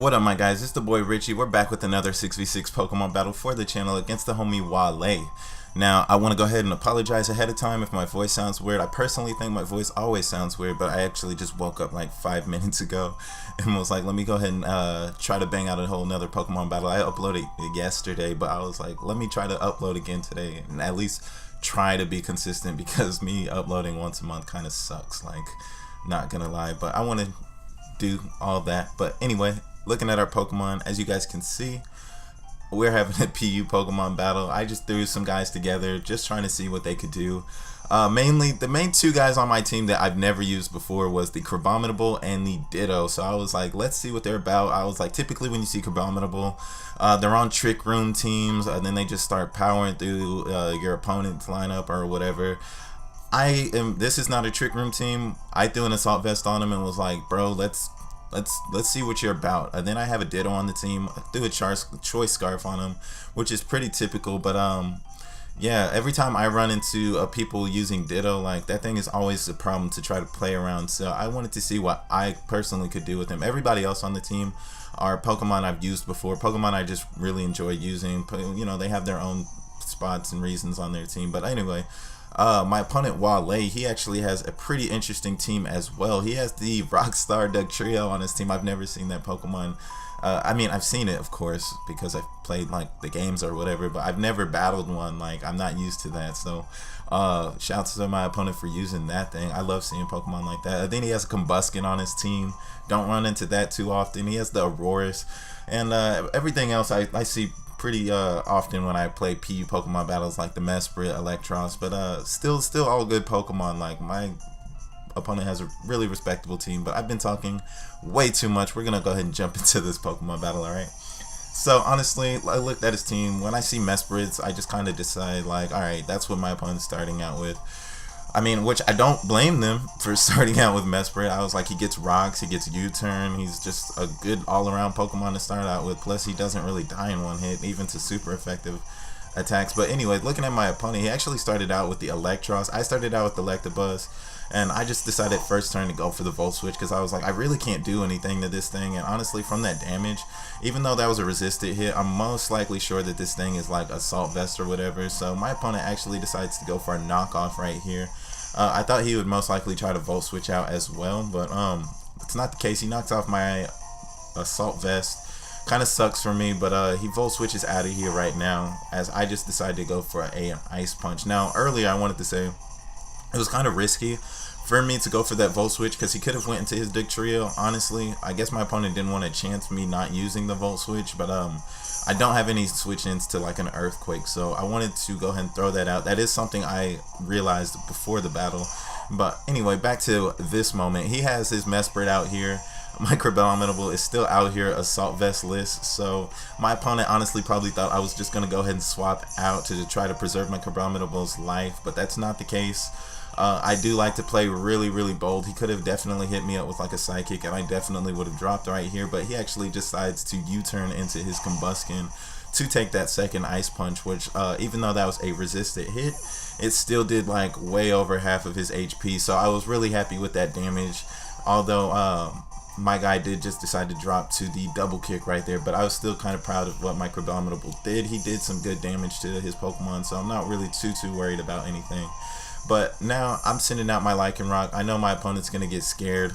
What up, my guys? It's the boy Richie. We're back with another 6v6 Pokemon battle for the channel against the homie Wale. Now, I want to go ahead and apologize ahead of time if my voice sounds weird. I personally think my voice always sounds weird, but I actually just woke up like 5 minutes ago and was like, let me go ahead and try to bang out a whole nother Pokemon battle. I uploaded yesterday, but I was like, let me try to upload again today and at least try to be consistent because me uploading once a month kind of sucks, like, not gonna lie. But I want to do all that. But anyway, looking at our Pokemon, as you guys can see, we're having a PU Pokemon battle. I just threw some guys together, just trying to see what they could do. Mainly, the main two guys on my team that I've never used before was the Crabominable and the Ditto. So I was like, let's see what they're about. I was like, typically when you see Crabominable, they're on Trick Room teams, and then they just start powering through your opponent's lineup or whatever. This is not a Trick Room team. I threw an Assault Vest on him and was like, bro, let's see what you're about. And then I have a Ditto on the team. I threw a Choice Scarf on him, which is pretty typical. But yeah, every time I run into people using Ditto, like, that thing is always a problem to try to play around. So I wanted to see what I personally could do with him. Everybody else on the team are Pokemon I've used before, Pokemon I just really enjoy using. You know, they have their own spots and reasons on their team. But anyway, my opponent Wale, he actually has a pretty interesting team as well. He has the Rockstar Dugtrio on his team. I've never seen that Pokemon. I mean, I've seen it, of course, because I've played like the games or whatever, but I've never battled one. Like, I'm not used to that. So shouts to my opponent for using that thing. I love seeing Pokemon like that. Then he has a Combuskin on his team. Don't run into that too often. He has the Auroras, and everything else I see pretty often when I play PU Pokemon battles, like the Mesprit, Electros. But still all good Pokemon. Like, my opponent has a really respectable team. But I've been talking way too much. We're gonna go ahead and jump into this Pokemon battle. Alright, so honestly, I looked at his team. When I see Mesprits, I just kind of decide, like, alright, that's what my opponent's starting out with. I mean, which I don't blame them for starting out with Mesprit. I was like, he gets rocks, he gets U-turn, he's just a good all-around Pokemon to start out with. Plus, he doesn't really die in one hit, even to super effective attacks. But anyway, looking at my opponent, he actually started out with the Electros. I started out with the Electabuzz, and I just decided first turn to go for the Volt Switch because I was like, I really can't do anything to this thing. And honestly, from that damage, even though that was a resisted hit, I'm most likely sure that this thing is like Assault Vest or whatever. So my opponent actually decides to go for a knockoff right here. I thought he would most likely try to Volt Switch out as well, but it's not the case. He knocks off my Assault Vest. Kind of sucks for me, but he Volt Switches out of here right now, as I just decided to go for an Ice Punch. Now, earlier I wanted to say it was kind of risky for me to go for that Volt Switch because he could have went into his Dugtrio. Honestly, I guess my opponent didn't want to chance me not using the Volt Switch, but I don't have any switch-ins to like an Earthquake, so I wanted to go ahead and throw that out. That is something I realized before the battle. But anyway, back to this moment. He has his Mesprit out here. My Crabominable is still out here, Assault Vest list. So my opponent honestly probably thought I was just going to go ahead and swap out to try to preserve my Crabominable's life, but that's not the case. I do like to play really bold. He could have definitely hit me up with like a Psychic, and I definitely would have dropped right here, but he actually decides to U-turn into his Combuskin to take that second Ice Punch, which even though that was a resisted hit, it still did like way over half of his HP. So I was really happy with that damage, although my guy did just decide to drop to the double kick right there, but I was still kind of proud of what my Crabominable did. He did some good damage to his Pokemon, so I'm not really too worried about anything. But now I'm sending out my Lycanroc. I know my opponent's going to get scared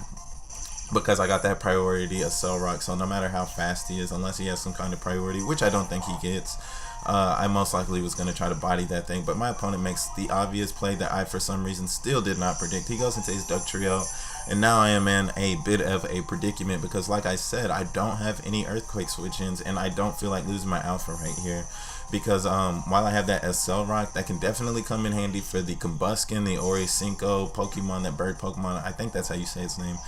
because I got that priority Accel Rock, so no matter how fast he is, unless he has some kind of priority, which I don't think he gets, I most likely was going to try to body that thing. But my opponent makes the obvious play that I, for some reason, still did not predict. He goes into his Dugtrio, and now I am in a bit of a predicament because, like I said, I don't have any Earthquake switch-ins, and I don't feel like losing my Alpha right here. Because while I have that Accel Rock, that can definitely come in handy for the Combuskin, the Oricinco Pokemon, that bird Pokemon, I think that's how you say its name.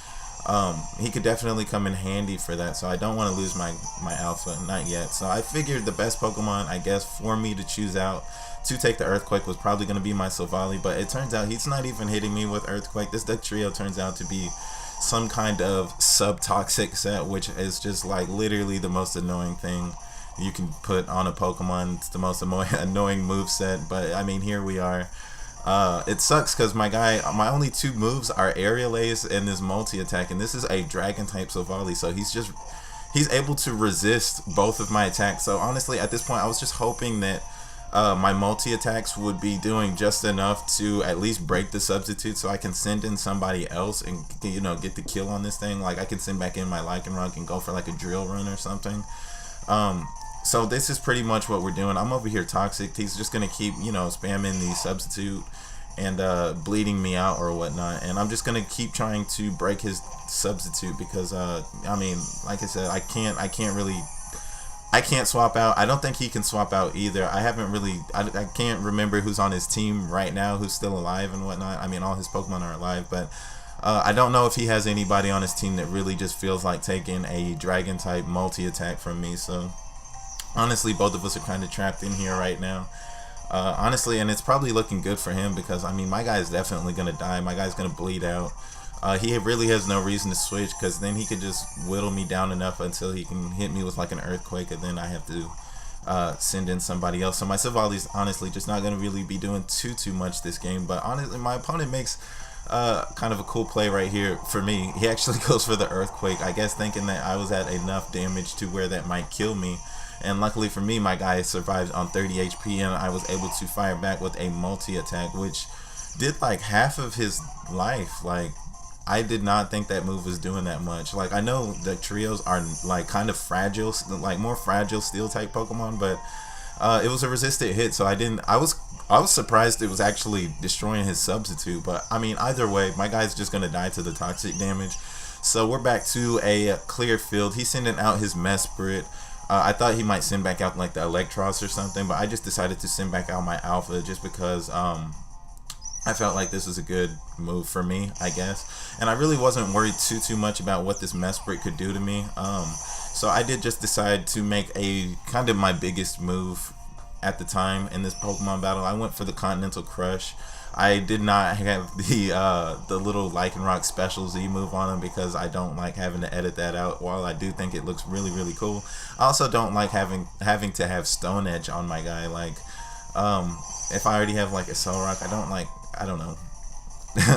He could definitely come in handy for that, so I don't want to lose my Alpha, not yet. So I figured the best Pokemon, I guess, for me to choose out to take the Earthquake was probably going to be my Silvally, but it turns out he's not even hitting me with Earthquake. This Dugtrio turns out to be some kind of sub-toxic set, which is just like literally the most annoying thing you can put on a Pokemon. It's the most annoying moveset, but I mean, here we are. It sucks because my only two moves are Aerial Ace and this multi-attack, and this is a Dragon type Silvally, so he's able to resist both of my attacks. So honestly, at this point, I was just hoping that my multi attacks would be doing just enough to at least break the substitute, so I can send in somebody else and get the kill on this thing. Like I can send back in my Lycanroc and go for like a drill run or something. So this is pretty much what we're doing. I'm over here toxic. He's just gonna keep spamming the substitute and bleeding me out or whatnot, and I'm just gonna keep trying to break his substitute because I mean, like I said, I can't swap out. I don't think he can swap out either. I can't remember who's on his team right now who's still alive and whatnot. I mean, all his Pokemon are alive, but I don't know if he has anybody on his team that really just feels like taking a dragon type multi attack from me. So honestly, both of us are kind of trapped in here right now. Honestly, and it's probably looking good for him because I mean, my guy is definitely gonna die. My guy's gonna bleed out. He really has no reason to switch because then he could just whittle me down enough until he can hit me with like an earthquake, and then I have to send in somebody else. So my Savali's honestly just not going to really be doing too much this game. But honestly, my opponent makes kind of a cool play right here for me. He actually goes for the earthquake, I guess thinking that I was at enough damage to where that might kill me. And luckily for me, my guy survived on 30 HP, and I was able to fire back with a multi attack, which did like half of his life. Like, I did not think that move was doing that much. Like, I know the trios are like kind of fragile, like more fragile steel type Pokemon, but it was a resistant hit, so I was surprised it was actually destroying his substitute. But I mean, either way, my guy's just gonna die to the toxic damage. So we're back to a clear field. He's sending out his Mesprit. I thought he might send back out like the Electros or something, but I just decided to send back out my Alpha just because I felt like this was a good move for me, I guess. And I really wasn't worried too much about what this Mesprit could do to me. So I did just decide to make a kind of my biggest move at the time in this Pokemon battle. I went for the Continental Crush. I did not have the little Lycanroc Special Z move on him because I don't like having to edit that out. While I do think it looks really cool, I also don't like having to have Stone Edge on my guy. Like, if I already have like a Solrock, I don't know.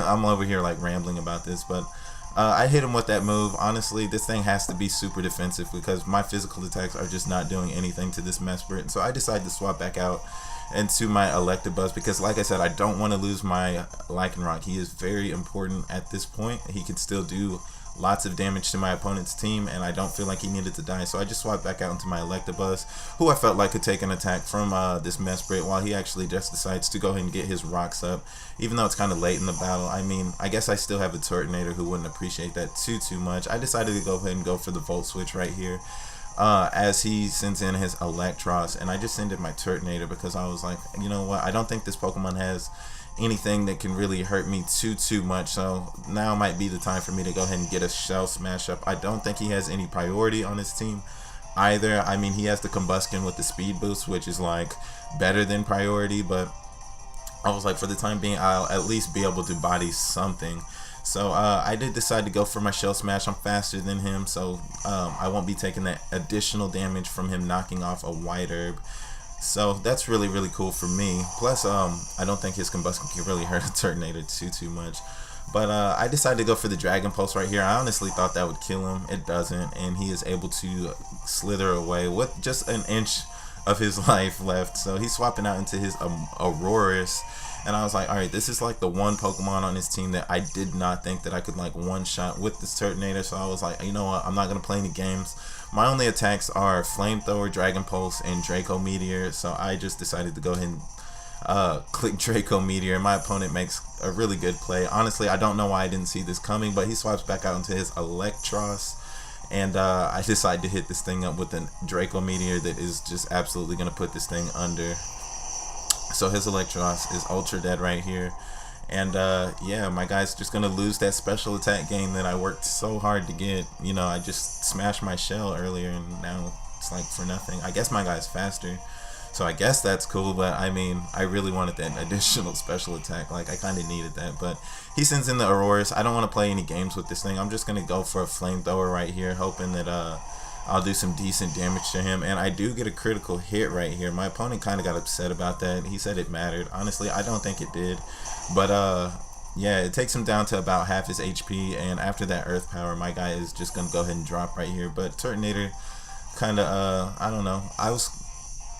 I'm over here like rambling about this, but I hit him with that move. Honestly, this thing has to be super defensive because my physical attacks are just not doing anything to this Mesprit. So I decided to swap back out into my Electabuzz because, like I said, I don't want to lose my Lycanroc. He is very important at this point. He can still do lots of damage to my opponent's team, and I don't feel like he needed to die. So I just swapped back out into my Electabuzz, who I felt like could take an attack from this Mesprit, while he actually just decides to go ahead and get his rocks up, even though it's kind of late in the battle. I mean, I guess I still have a Turtonator who wouldn't appreciate that too much. I decided to go ahead and go for the Volt Switch right here. As he sends in his Electros, and I just sent in my Turtonator because I was like, you know what, I don't think this Pokemon has anything that can really hurt me too much, so now might be the time for me to go ahead and get a Shell Smash up. I don't think he has any priority on his team either. I mean, he has the Combustion with the Speed Boost, which is like better than priority, but I was like, for the time being, I'll at least be able to body something. So I did decide to go for my Shell Smash. I'm faster than him, so I won't be taking that additional damage from him knocking off a White Herb. So that's really cool for me. Plus, I don't think his Combustion can really hurt a Turtonator too much. But I decided to go for the Dragon Pulse right here. I honestly thought that would kill him. It doesn't, and he is able to slither away with just an inch of his life left. So he's swapping out into his Aurorus. And I was like, alright, this is like the one Pokemon on his team that I did not think that I could like one-shot with this Turtonator. So I was like, you know what, I'm not going to play any games. My only attacks are Flamethrower, Dragon Pulse, and Draco Meteor. So I just decided to go ahead and click Draco Meteor. And my opponent makes a really good play. Honestly, I don't know why I didn't see this coming, but he swaps back out into his Electros. And I decided to hit this thing up with a Draco Meteor that is just absolutely going to put this thing under. So his Electros is ultra dead right here. And yeah, my guy's just gonna lose that special attack game that I worked so hard to get. You know, I just smashed my shell earlier and now it's like for nothing. I guess my guy's faster, so I guess that's cool, but I mean, I really wanted that additional special attack. Like, I kind of needed that. But he sends in the Aurorus. I don't want to play any games with this thing. I'm just gonna go for a Flamethrower right here, hoping that I'll do some decent damage to him. And I do get a critical hit right here. My opponent kind of got upset about that. He said it mattered. Honestly, I don't think it did. But yeah, it takes him down to about half his HP, and after that Earth Power, my guy is just gonna go ahead and drop right here. But Turtonator, kind of, I don't know. I was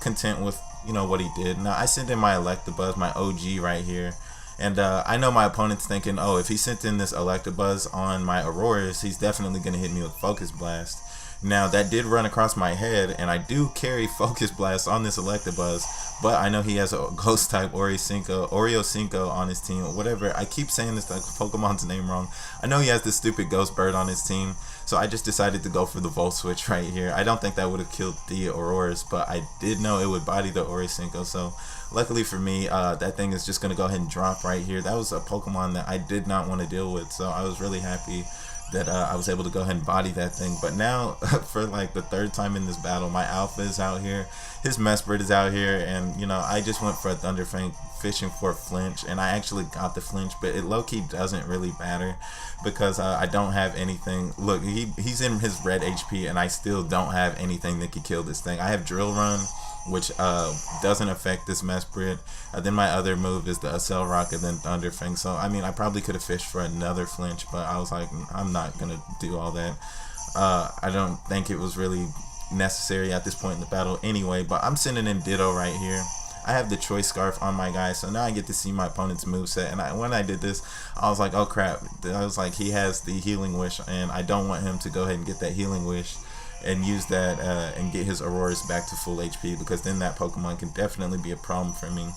content with, you know, what he did. Now I sent in my Electabuzz, my OG right here, and I know my opponent's thinking, oh, if he sent in this Electabuzz on my Auroras, he's definitely gonna hit me with Focus Blast. Now that did run across my head, and I do carry Focus Blast on this Electabuzz, but I know he has a Ghost type Oreo Cinco on his team, or whatever. I keep saying this Pokemon's name wrong. I know he has this stupid Ghost Bird on his team, so I just decided to go for the Volt Switch right here. I don't think that would have killed the Auroras, but I did know it would body the Oreo Cinco, so luckily for me, that thing is just going to go ahead and drop right here. That was a Pokemon that I did not want to deal with, so I was really happy that I was able to go ahead and body that thing. But now, for like the third time in this battle, my Alpha is out here, his Mesprit is out here, and you know, I just went for a Thunderfang fishing for a flinch, and I actually got the flinch, but it low-key doesn't really matter because I don't have anything. Look, he's in his red HP, and I still don't have anything that could kill this thing. I have Drill Run, which doesn't affect this Mesprit. Then my other move is the Accel Rock and then Thunderfang. So I mean, I probably could have fished for another flinch, but I was like, I'm not gonna do all that. I don't think it was really necessary at this point in the battle anyway. But I'm sending in Ditto right here. I have the Choice Scarf on my guy, so now I get to see my opponent's moveset. And when I did this, I was like, oh crap. I was like, he has the Healing Wish, and I don't want him to go ahead and get that Healing Wish and use that and get his Auroras back to full HP, because then that Pokemon can definitely be a problem for me.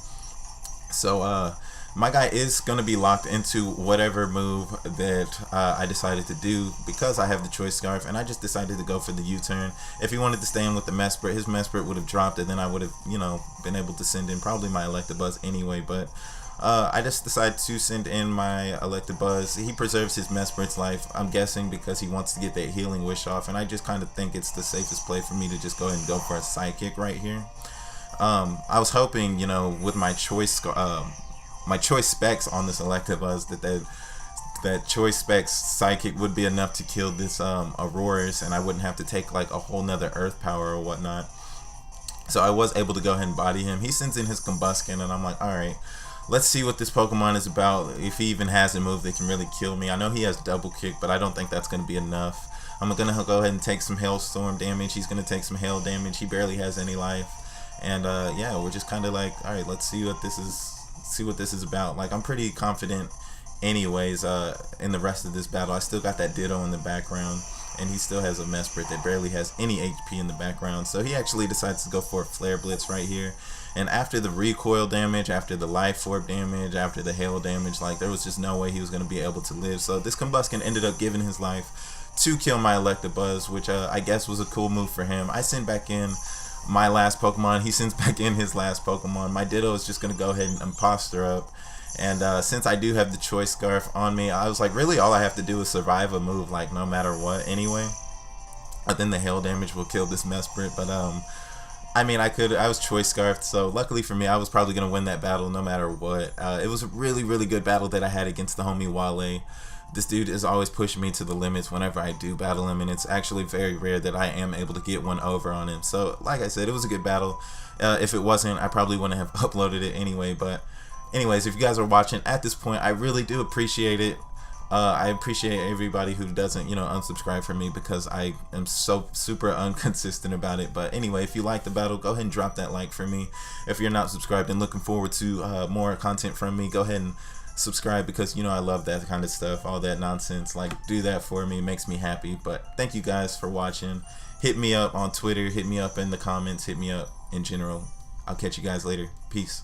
So my guy is going to be locked into whatever move that I decided to do, because I have the Choice Scarf, and I just decided to go for the U-turn. If he wanted to stay in with the Mesprit, his Mesprit would have dropped it, then I would have, you know, been able to send in probably my Electabuzz anyway. But I just decided to send in my Electabuzz. He preserves his Mesprit's life, I'm guessing because he wants to get that Healing Wish off, and I just kind of think it's the safest play for me to just go ahead and go for a Psychic right here. I was hoping, you know, with my choice specs on this Electabuzz that Choice Specs Psychic would be enough to kill this Auroras, and I wouldn't have to take like a whole nother Earth Power or whatnot. So I was able to go ahead and body him. He sends in his Combuskin, and I'm like, alright, let's see what this Pokemon is about, if he even has a move that can really kill me. I know he has Double Kick, but I don't think that's going to be enough. I'm going to go ahead and take some Hailstorm damage. He's going to take some Hail damage. He barely has any life. And yeah, we're just kind of like, alright, let's see what this is about. Like, I'm pretty confident anyways in the rest of this battle. I still got that Ditto in the background, and he still has a Mesprit that barely has any HP in the background. So he actually decides to go for a Flare Blitz right here. And after the recoil damage, after the Life Orb damage, after the Hail damage, like, there was just no way he was going to be able to live. So this Combuskin ended up giving his life to kill my Electabuzz, which I guess was a cool move for him. I sent back in my last Pokemon. He sends back in his last Pokemon. My Ditto is just going to go ahead and Imposter up. And since I do have the Choice Scarf on me, I was like, really all I have to do is survive a move, like, no matter what anyway. But then the Hail damage will kill this Mesprit. But I mean, I was Choice Scarfed, so luckily for me, I was probably going to win that battle no matter what. It was a really, really good battle that I had against the homie Wale. This dude is always pushing me to the limits whenever I do battle him, and it's actually very rare that I am able to get one over on him. So, like I said, it was a good battle. If it wasn't, I probably wouldn't have uploaded it anyway. But anyways, if you guys are watching at this point, I really do appreciate it. I appreciate everybody who doesn't, you know, unsubscribe from me, because I am so super inconsistent about it. But anyway, if you like the battle, go ahead and drop that like for me. If you're not subscribed and looking forward to more content from me, go ahead and subscribe, because you know I love that kind of stuff, all that nonsense. Like, do that for me, it makes me happy. But thank you guys for watching. Hit me up on Twitter, hit me up in the comments, hit me up in general. I'll catch you guys later. Peace.